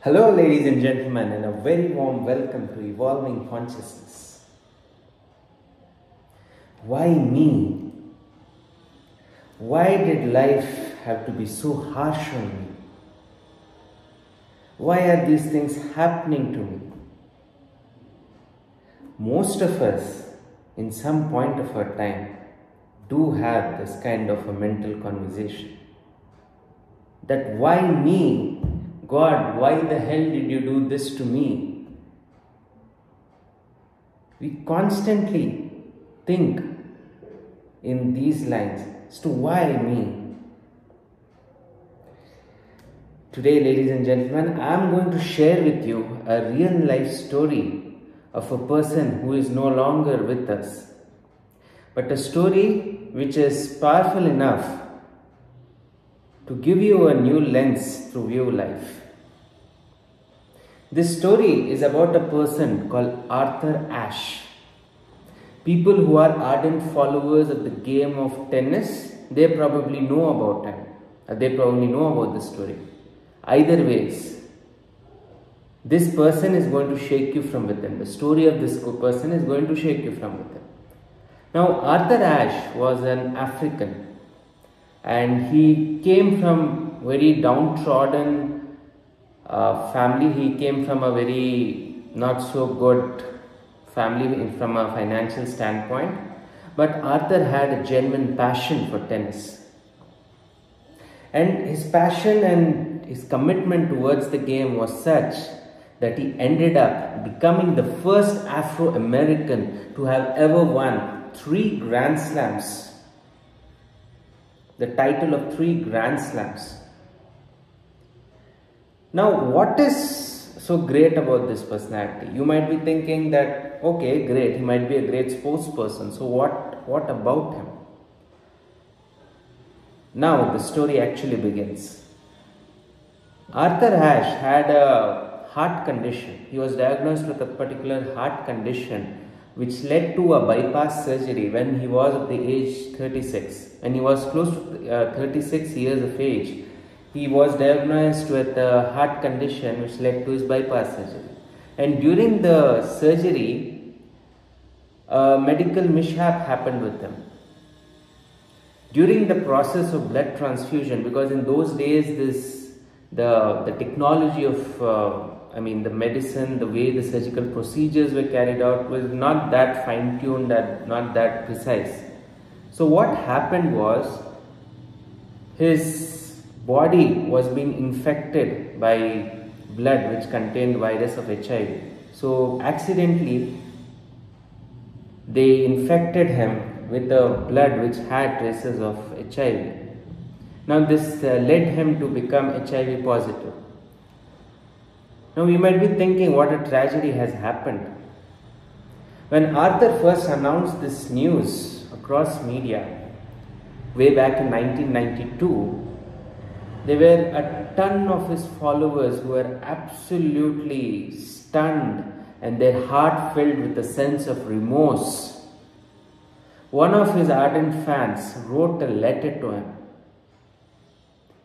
Hello, ladies and gentlemen, and a very warm welcome to Evolving Consciousness. Why me? Why did life have to be so harsh on me? Why are these things happening to me? Most of us, in some point of our time, do have this kind of a mental conversation. That why me? God, why the hell did you do this to me? We constantly think in these lines as to why me? Today, ladies and gentlemen, I am going to share with you a real life story of a person who is no longer with us, but a story which is powerful enough to give you a new lens to view life. This story is about a person called Arthur Ashe. People who are ardent followers of the game of tennis, they probably know about him. They probably know about this story. Either ways, this person is going to shake you from within. The story of this person is going to shake you from within. Now, Arthur Ashe was an African, and he came from very downtrodden family. He came from a very not so good family from a financial standpoint, but Arthur had a genuine passion for tennis, and his passion and his commitment towards the game was such that he ended up becoming the first Afro-American to have ever won 3 Grand Slams. The title of 3 Grand Slams. Now, what is so great about this personality? You might be thinking that, okay, great, he might be a great sports person. So what about him? Now, the story actually begins. Arthur Ashe had a heart condition. He was diagnosed with a particular heart condition which led to a bypass surgery when he was at the age 36. When he was close to 36 years of age, he was diagnosed with a heart condition which led to his bypass surgery. And during the surgery, a medical mishap happened with him. During the process of blood transfusion, because in those days the technology of the medicine, the way the surgical procedures were carried out was not that fine-tuned and not that precise. So what happened was, his body was being infected by blood which contained virus of HIV. So accidentally they infected him with the blood which had traces of HIV. Now this led him to become HIV positive. Now you might be thinking, what a tragedy has happened. When Arthur first announced this news across media way back in 1992, there were a ton of his followers who were absolutely stunned and their heart filled with a sense of remorse. One of his ardent fans wrote a letter to him,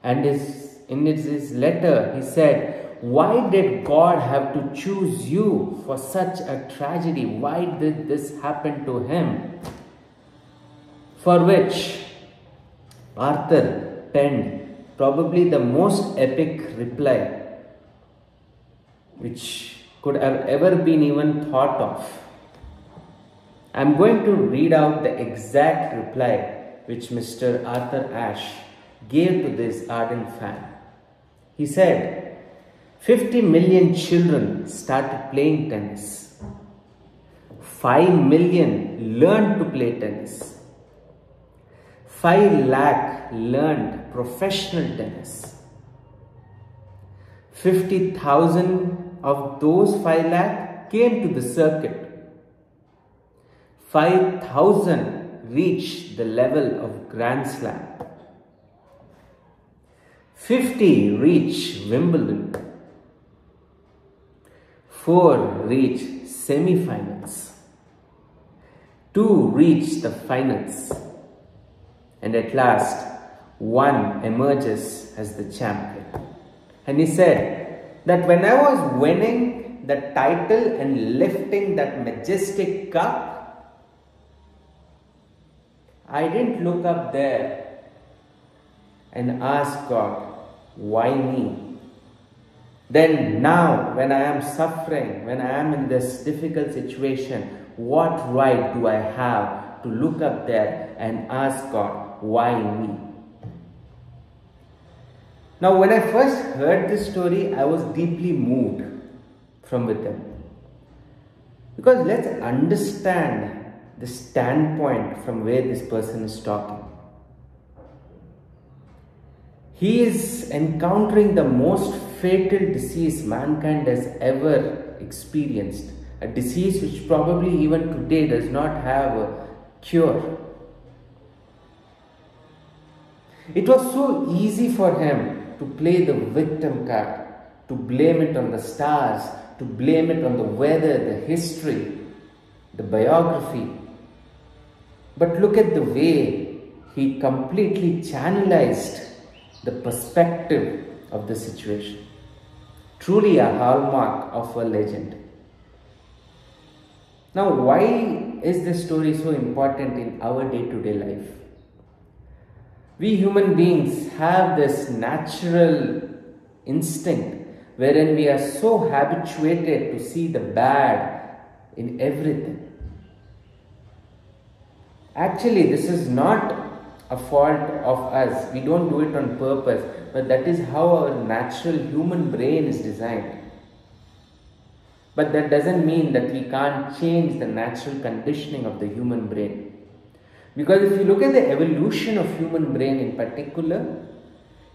and in his letter he said, "Why did God have to choose you for such a tragedy? Why did this happen to him?" For which Arthur penned probably the most epic reply which could have ever been even thought of. I'm going to read out the exact reply which Mr. Arthur Ashe gave to this ardent fan. He said, 50 million children started playing tennis. 5 million learned to play tennis. 5 lakh learned professional tennis. 50,000 of those 5 lakh came to the circuit. 5,000 reached the level of Grand Slam. 50 reached Wimbledon. 4 reached semi-finals. 2 reached the finals. And at last, one emerges as the champion. And he said, that when I was winning the title and lifting that majestic cup, I didn't look up there and ask God, why me? Then now, when I am suffering, when I am in this difficult situation, what right do I have to look up there and ask God, why me? Now, when I first heard this story, I was deeply moved from within. Because let's understand the standpoint from where this person is talking. He is encountering the most fatal disease mankind has ever experienced. A disease which probably even today does not have a cure. It was so easy for him to play the victim card, to blame it on the stars, to blame it on the weather, the history, the biography. But look at the way he completely channelized the perspective of the situation. Truly a hallmark of a legend. Now, why is this story so important in our day-to-day life? We human beings have this natural instinct wherein we are so habituated to see the bad in everything. Actually, this is not a fault of us. We don't do it on purpose, but that is how our natural human brain is designed. But that doesn't mean that we can't change the natural conditioning of the human brain. Because if you look at the evolution of human brain in particular,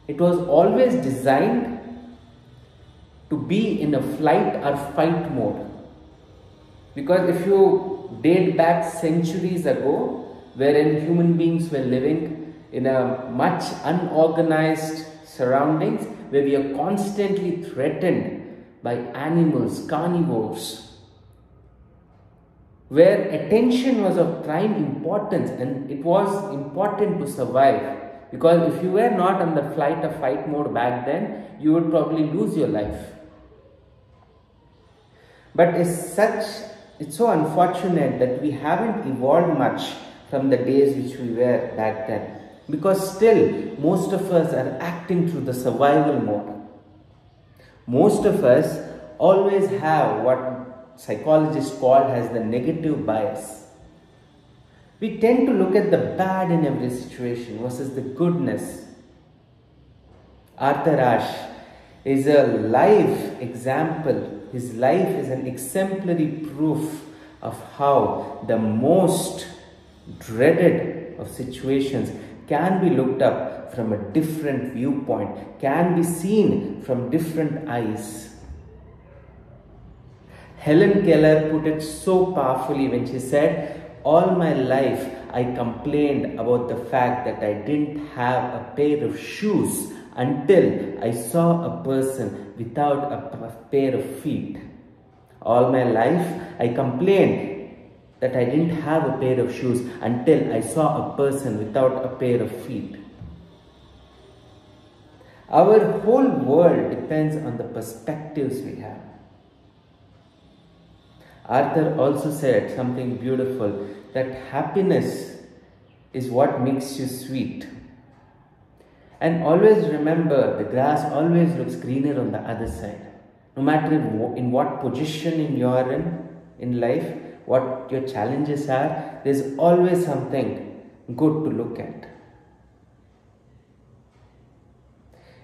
it was always designed to be in a flight or fight mode. Because if you date back centuries ago, wherein human beings were living in a much unorganized surroundings, where we are constantly threatened by animals, carnivores, where attention was of prime importance and it was important to survive. Because if you were not on the flight or fight mode back then, you would probably lose your life. But it's so unfortunate that we haven't evolved much from the days which we were back then. Because still, most of us are acting through the survival mode. Most of us always have what psychologists call as the negative bias. We tend to look at the bad in every situation versus the goodness. Arthur Ashe is a live example. His life is an exemplary proof of how the most dreaded of situations can be looked up from a different viewpoint, can be seen from different eyes. Helen Keller put it so powerfully when she said, all my life I complained about the fact that I didn't have a pair of shoes until I saw a person without a pair of feet. All my life I complained that I didn't have a pair of shoes until I saw a person without a pair of feet. Our whole world depends on the perspectives we have. Arthur also said something beautiful, that happiness is what makes you sweet. And always remember, the grass always looks greener on the other side. No matter in what position you're in life, what your challenges are, there's always something good to look at.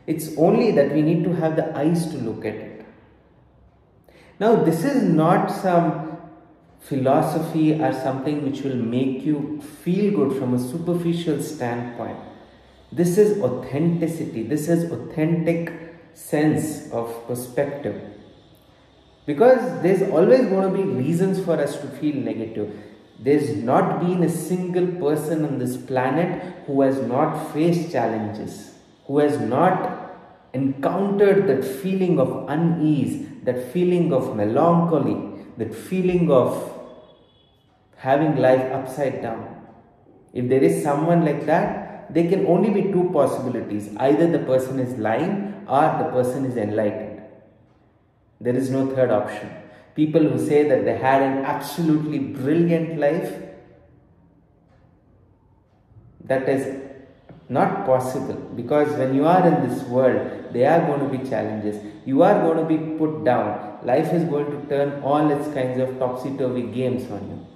It's only that we need to have the eyes to look at it. Now, this is not some philosophy or something which will make you feel good from a superficial standpoint. This is authenticity. This is authentic sense of perspective. Because there's always going to be reasons for us to feel negative. There's not been a single person on this planet who has not faced challenges, who has not encountered that feeling of unease, that feeling of melancholy, that feeling of having life upside down. If there is someone like that, there can only be two possibilities. Either the person is lying or the person is enlightened. There is no third option. People who say that they had an absolutely brilliant life, that is not possible, because when you are in this world, there are going to be challenges. You are going to be put down. Life is going to turn all its kinds of topsy-turvy games on you.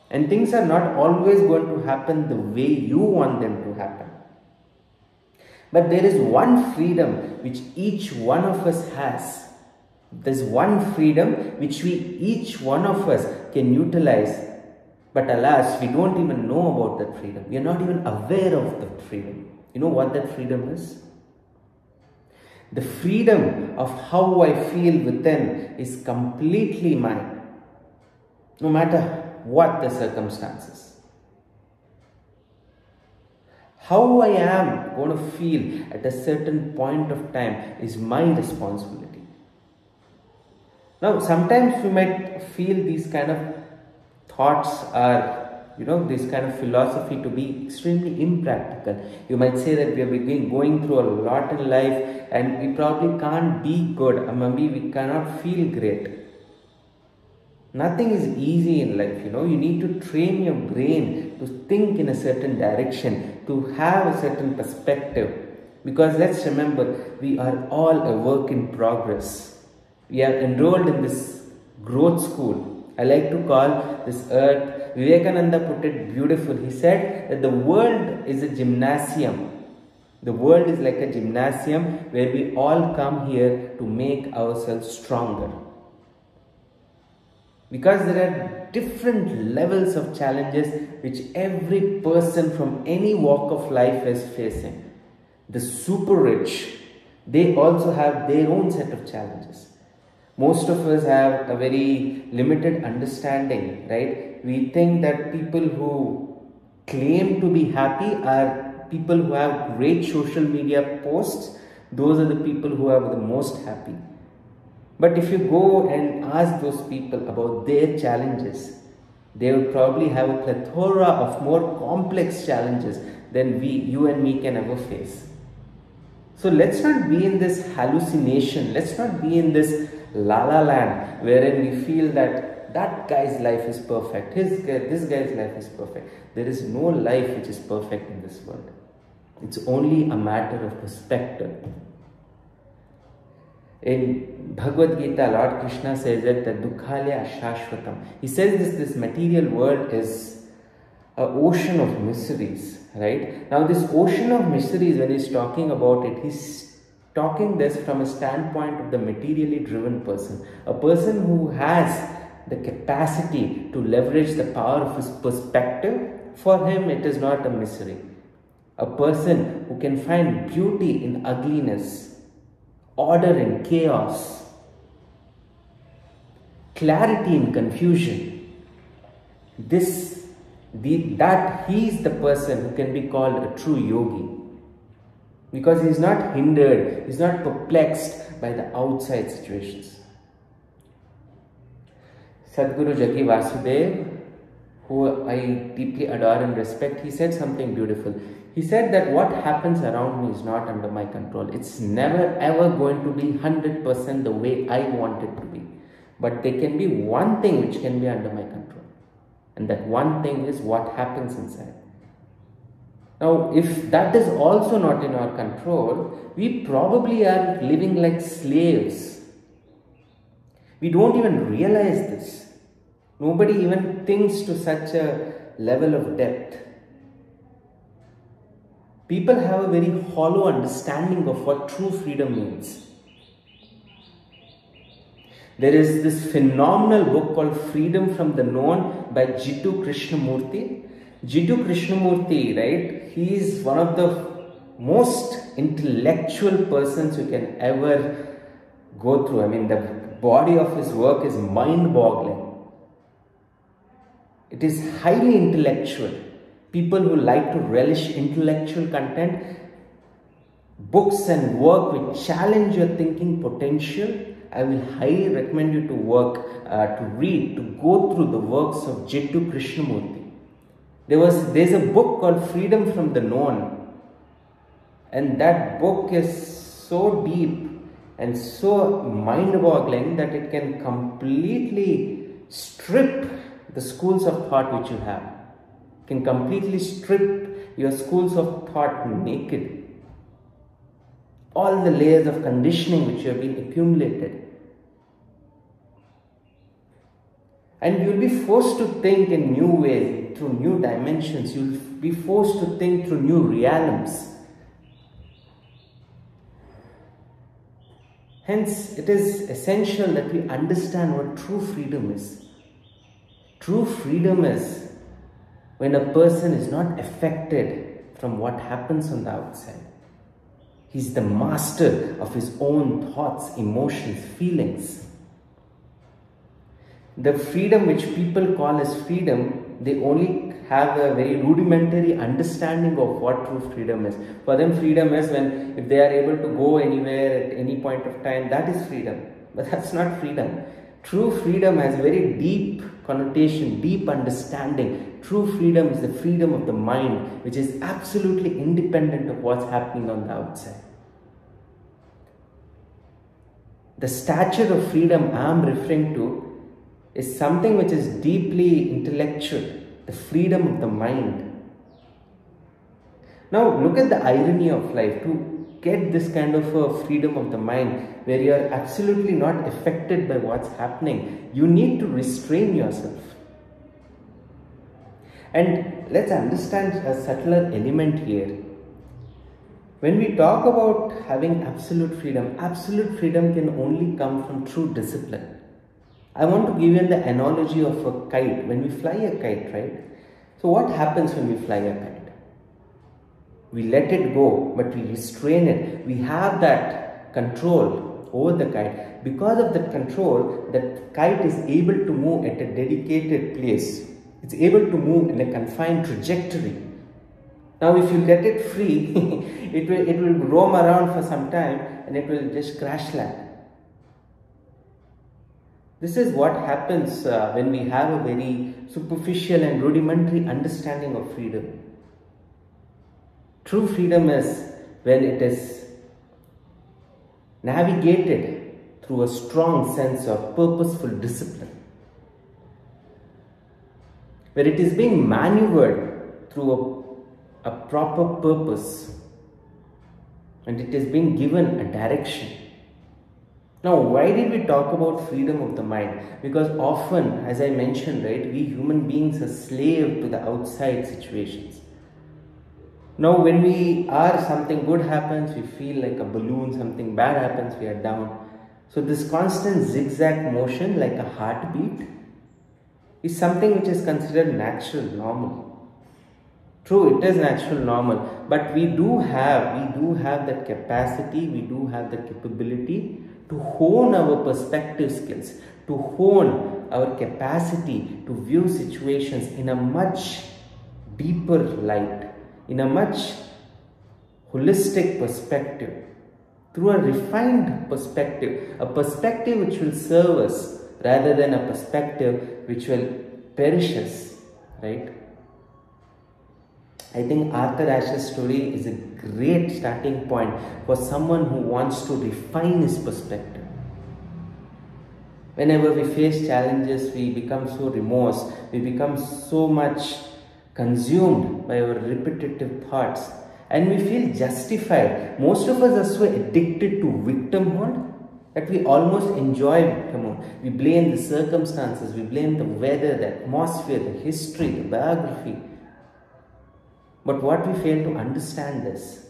And things are not always going to happen the way you want them to happen. But there is one freedom which each one of us has. There's one freedom which each one of us can utilize. But alas, we don't even know about that freedom. We are not even aware of that freedom. You know what that freedom is? The freedom of how I feel within is completely mine, no matter what the circumstances. How I am going to feel at a certain point of time is my responsibility. Now, sometimes we might feel these kind of thoughts are, this kind of philosophy to be extremely impractical. You might say that we are going through a lot in life and we probably can't be good, or maybe we cannot feel great. Nothing is easy in life, You need to train your brain to think in a certain direction, to have a certain perspective. Because let's remember, we are all a work in progress. We are enrolled in this growth school. I like to call this earth, Vivekananda put it beautiful. He said that the world is a gymnasium. The world is like a gymnasium where we all come here to make ourselves stronger. Because there are different levels of challenges which every person from any walk of life is facing. The super rich, they also have their own set of challenges. Most of us have a very limited understanding, right? We think that people who claim to be happy are people who have great social media posts. Those are the people who are the most happy. But if you go and ask those people about their challenges, they will probably have a plethora of more complex challenges than you and me can ever face. So let's not be in this hallucination. Let's not be in this la-la land wherein we feel that guy's life is perfect. This guy's life is perfect. There is no life which is perfect in this world. It's only a matter of perspective. In Bhagavad Gita, Lord Krishna says that dukkhalya ashashvatam. He says this material world is an ocean of miseries, right? Now this ocean of miseries, when he's talking about it, he's talking this from a standpoint of the materially driven person. A person who has the capacity to leverage the power of his perspective, for him it is not a misery. A person who can find beauty in ugliness, order in chaos, clarity in confusion, he is the person who can be called a true yogi. Because he is not hindered, he is not perplexed by the outside situations. Sadhguru Jaggi Vasudev, who I deeply adore and respect, he said something beautiful. He said that what happens around me is not under my control. It's never ever going to be 100% the way I want it to be. But there can be one thing which can be under my control. And that one thing is what happens inside. Now, if that is also not in our control, we probably are living like slaves. We don't even realize this. Nobody even thinks to such a level of depth. People have a very hollow understanding of what true freedom means. There is this phenomenal book called Freedom from the Known by Jiddu Krishnamurti. Jiddu Krishnamurti, right? He is one of the most intellectual persons you can ever go through. I mean, the body of his work is mind-boggling. It is highly intellectual. People who like to relish intellectual content, books and work which challenge your thinking potential, I will highly recommend you to read, to go through the works of Jiddu Krishnamurti. There's a book called Freedom from the Known, and that book is so deep and so mind-boggling that it can completely strip the schools of thought which you have. It can completely strip your schools of thought naked. All the layers of conditioning which you have been accumulated. And you'll be forced to think in new ways, through new dimensions. You'll be forced to think through new realms. Hence, it is essential that we understand what true freedom is. True freedom is when a person is not affected from what happens on the outside. He's the master of his own thoughts, emotions, feelings. The freedom which people call as freedom, they only have a very rudimentary understanding of what true freedom is. For them, freedom is when if they are able to go anywhere at any point of time, that is freedom. But that's not freedom. True freedom has very deep connotation, deep understanding. True freedom is the freedom of the mind, which is absolutely independent of what's happening on the outside. The stature of freedom I am referring to is something which is deeply intellectual, the freedom of the mind. Now look at the irony of life. To get this kind of a freedom of the mind where you are absolutely not affected by what's happening, you need to restrain yourself. And let's understand a subtler element here. When we talk about having absolute freedom can only come from true discipline. I want to give you the analogy of a kite. When we fly a kite, right? So what happens when we fly a kite? We let it go, but we restrain it. We have that control over the kite. Because of that control, that kite is able to move at a dedicated place. It's able to move in a confined trajectory. Now if you let it free, it will roam around for some time and it will just crash land. This is what happens when we have a very superficial and rudimentary understanding of freedom. True freedom is when it is navigated through a strong sense of purposeful discipline, where it is being maneuvered through a proper purpose and it is being given a direction. Now, why did we talk about freedom of the mind? Because often, as I mentioned, right, we human beings are slave to the outside situations. Now, when we are, something good happens, we feel like a balloon, something bad happens, we are down. So this constant zigzag motion, like a heartbeat, is something which is considered natural, normal. True, it is natural, normal, but we do have that capacity, we do have the capability to hone our perspective skills, to hone our capacity to view situations in a much deeper light, in a much holistic perspective, through a refined perspective, a perspective which will serve us rather than a perspective which will perish us, right? I think Arthur Ashe's story is a great starting point for someone who wants to refine his perspective. Whenever we face challenges, we become so remorse, we become so much consumed by our repetitive thoughts, and we feel justified. Most of us are so addicted to victimhood that we almost enjoy victimhood. We blame the circumstances, we blame the weather, the atmosphere, the history, the biography. But what we fail to understand is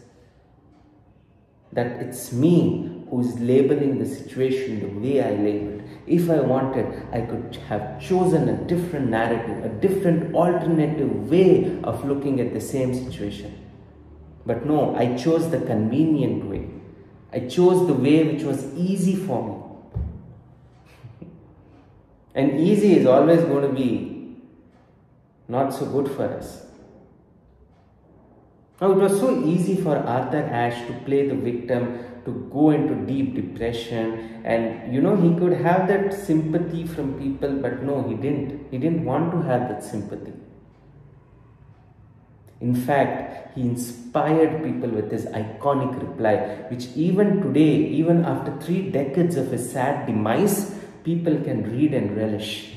that it's me who is labeling the situation the way I labeled. If I wanted, I could have chosen a different narrative, a different alternative way of looking at the same situation. But no, I chose the convenient way. I chose the way which was easy for me. And easy is always going to be not so good for us. Now, it was so easy for Arthur Ashe to play the victim, to go into deep depression, and he could have that sympathy from people, but no, he didn't. He didn't want to have that sympathy. In fact, he inspired people with his iconic reply, which even today, even after 3 decades of his sad demise, people can read and relish.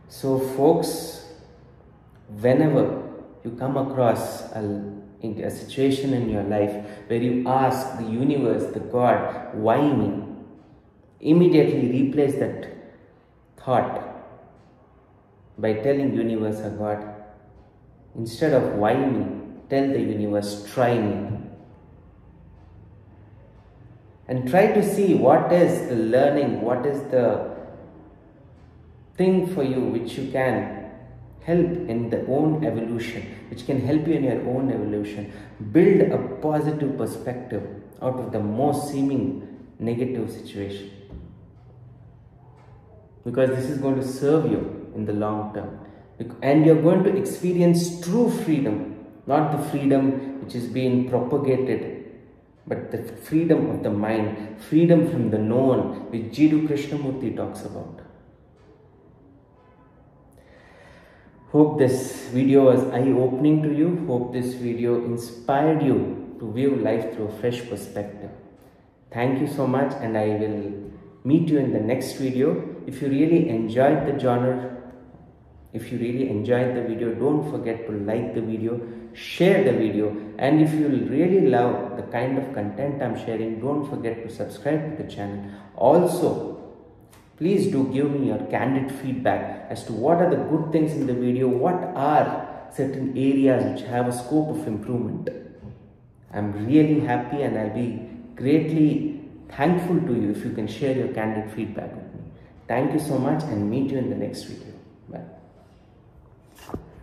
So folks, whenever you come across a situation in your life where you ask the universe, the God, why me? Immediately replace that thought by telling universe or God, instead of why me, tell the universe, try me. And try to see what is the learning, what is the thing for you which you can help in the own evolution, which can help you in your own evolution. Build a positive perspective out of the most seeming negative situation, because this is going to serve you in the long term, and you're going to experience true freedom, not the freedom which is being propagated, but the freedom of the mind, freedom from the known, which Jiddu Krishnamurti talks about. Hope this video was eye-opening to you. Hope this video inspired you to view life through a fresh perspective. Thank you so much, and I will meet you in the next video. If you really enjoyed the genre, if you really enjoyed the video, don't forget to like the video, share the video, and if you really love the kind of content I'm sharing, don't forget to subscribe to the channel. Also, please do give me your candid feedback as to what are the good things in the video, what are certain areas which have a scope of improvement. I'm really happy, and I'll be greatly thankful to you if you can share your candid feedback with me. Thank you so much, and meet you in the next video.